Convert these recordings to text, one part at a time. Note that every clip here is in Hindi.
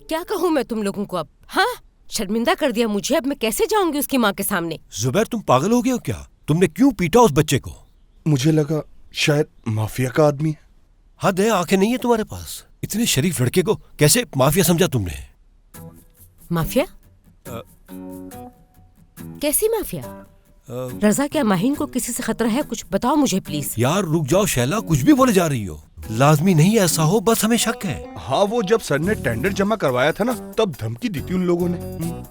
क्या कहूँ मैं तुम लोगों को अब? हाँ, शर्मिंदा कर दिया मुझे। अब मैं कैसे जाऊंगी उसकी माँ के सामने? जुबैर, तुम पागल हो गए हो क्या? तुमने क्यों पीटा उस बच्चे को? मुझे लगा शायद माफिया का आदमी है। हद है, आंखें नहीं है तुम्हारे पास? इतने शरीफ लड़के को कैसे माफिया समझा तुमने? माफिया? कैसी माफिया? रजा, क्या माहीन को किसी से खतरा है? कुछ बताओ मुझे प्लीज। यार रुक जाओ शैला, कुछ भी बोले जा रही हो। लाजमी नहीं ऐसा हो, बस हमें शक है। हाँ, वो जब सर ने टेंडर जमा करवाया था ना, तब धमकी दी थी उन लोगों ने।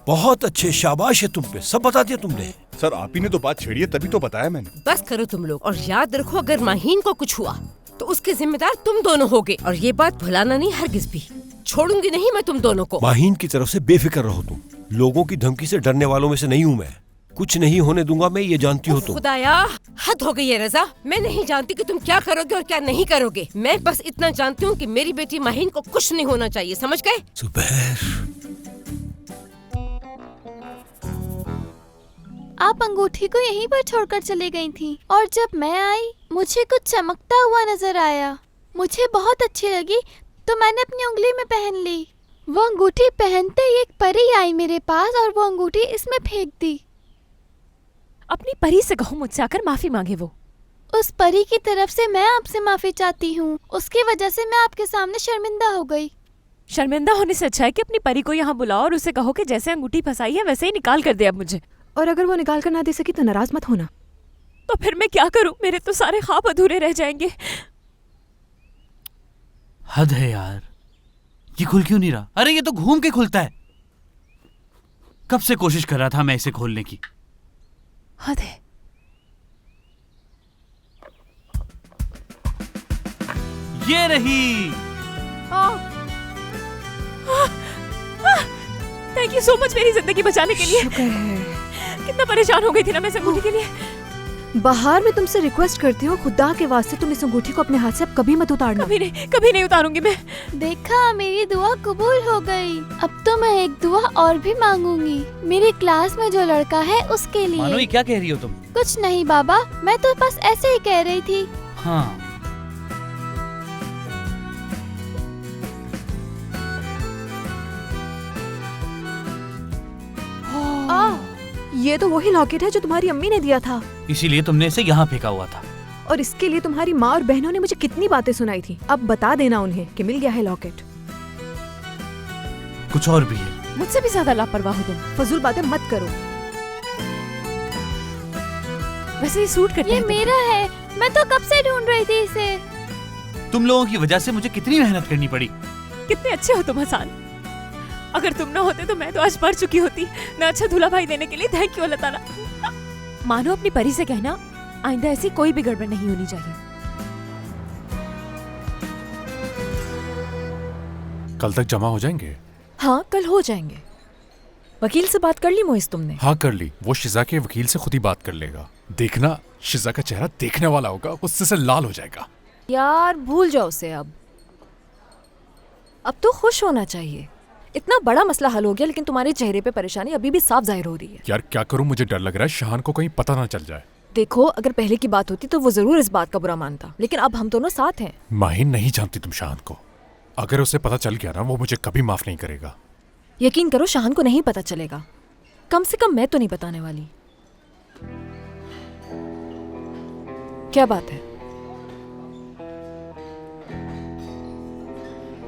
बहुत अच्छे, शाबाश है तुम पे, सब बता दिया तुमने। सर आप ही ने तो बात छेड़ी है, तभी तो बताया मैंने। बस करो तुम लोग, और याद रखो अगर माहीन को कुछ हुआ तो उसके जिम्मेदार तुम दोनों होगे। और ये बात भुलाना नहीं, हरगिज भी। छोड़ूंगी नहीं मैं तुम दोनों को। माहीन की तरफ से बेफिक्र रहो तुम। लोगों की धमकी से डरने वालों में से नहीं हूँ मैं। कुछ नहीं होने दूंगा मैं, ये जानती हो तुम। खुदाया, हद हो गई है रजा। मैं नहीं जानती कि तुम क्या करोगे और क्या नहीं करोगे। मैं बस इतना जानती हूँ कि मेरी बेटी माहीन को कुछ नहीं होना चाहिए, समझ गए? जुबैर, आप अंगूठी को यहीं पर छोड़कर चली गई थी, और जब मैं आई मुझे कुछ चमकता हुआ नजर आया। मुझे बहुत अच्छी लगी तो मैंने अपनी उंगली में पहन ली। वो अंगूठी पहनते ही एक परी आई मेरे पास और वो अंगूठी इसमें फेंक दी। अपनी परी से कहो मुझसे आकर माफी मांगे वो। उस परी की तरफ से मैं आपसे माफी चाहती हूँ। उसकी वजह से मैं आपके सामने शर्मिंदा हो गई। शर्मिंदा होने से अच्छा है कि अपनी परी को यहाँ बुलाओ और उसे कहो कि जैसे अंगूठी फंसाई है वैसे ही निकाल कर दे अब मुझे। और अगर वो निकाल कर ना दे सकी तो नाराज मत होना। तो फिर मैं क्या करूँ? मेरे तो सारे ख्वाब अधूरे रह जाएंगे। हद है यार, ये खुल क्यों नहीं रहा? अरे ये तो घूम के खुलता है। कब से कोशिश कर रहा था मैं इसे खोलने की। हद है। ये रही। थैंक यू सो मच मेरी जिंदगी बचाने के लिए। शुक्र है। कितना परेशान हो गई थी ना मैं इस अंगूठी के लिए। बाहर मैं तुमसे रिक्वेस्ट करती हूँ, खुदा के वास्ते तुम इस अंगूठी को अपने हाथ से अब कभी मत उतारना। कभी नहीं उतारूंगी मैं। देखा, मेरी दुआ कबूल हो गई। अब तो मैं एक दुआ और भी मांगूंगी, मेरी क्लास में जो लड़का है उसके लिए। मानो, ये क्या कह रही हो तुम? कुछ नहीं बाबा, मैं तो बस ऐसे ही कह रही थी। हाँ, ये तो वही लॉकेट है जो तुम्हारी अम्मी ने दिया था। इसीलिए तुमने इसे यहाँ फेंका हुआ था। और इसके लिए तुम्हारी माँ और बहनों ने मुझे कितनी बातें सुनाई थी। अब बता देना उन्हें कि मिल गया है लॉकेट। कुछ और भी है। मुझसे भी ज्यादा लापरवाह हो तुम। फजूल बातें मत करो। वैसे ही सूट करता ये है। मेरा है, मैं तो कब से ढूंढ रही थी इसे। तुम लोगों की वजह से मुझे कितनी मेहनत करनी पड़ी। कितने अच्छे हो तुम हसन। अगर तुम ना होते तो मैं तो आज मर चुकी होती। ना अच्छा दूल्हा भाई देने के लिए थैंक यू अल्लाह ताला। मानो अपनी परी से कहना आइंदा ऐसी कोई भी गड़बड़ नहीं होनी चाहिए। कल तक जमा हो जाएंगे? हाँ, कल हो जाएंगे। वकील से बात कर ली मोइस तुमने? हाँ कर ली। वो शिजा के वकील से खुद ही बात कर लेगा। देखना, शिजा का चेहरा देखने वाला होगा, गुस्से से लाल हो जाएगा। यार भूल जाओ उसे अब तो खुश होना चाहिए। इतना बड़ा मसला हल हो गया, लेकिन तुम्हारे चेहरे पे परेशानी अभी भी साफ जाहिर हो रही है। यार क्या करूं, मुझे डर लग रहा है शाहान को कहीं पता ना चल जाए। देखो, अगर पहले की बात होती तो वो जरूर इस बात का बुरा मानता, लेकिन अब हम दोनों साथ हैं। माहिन नहीं जानती तुम शाहान को। अगर उसे पता चल गया ना, वो मुझे कभी माफ नहीं करेगा। यकीन करो, शाहान को नहीं पता चलेगा। कम से कम मैं तो नहीं बताने वाली। क्या बात है?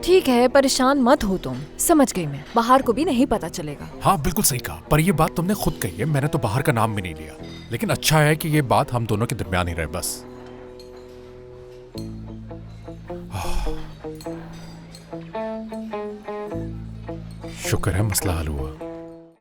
ठीक है, परेशान मत हो तुम। समझ गई मैं। बाहर को भी नहीं पता चलेगा। हाँ बिल्कुल सही कहा, पर ये बात तुमने खुद कही है। मैंने तो बाहर का नाम भी नहीं लिया। लेकिन अच्छा है कि ये बात हम दोनों के दरमियान ही रहे बस। शुक्र है मसला हल हुआ।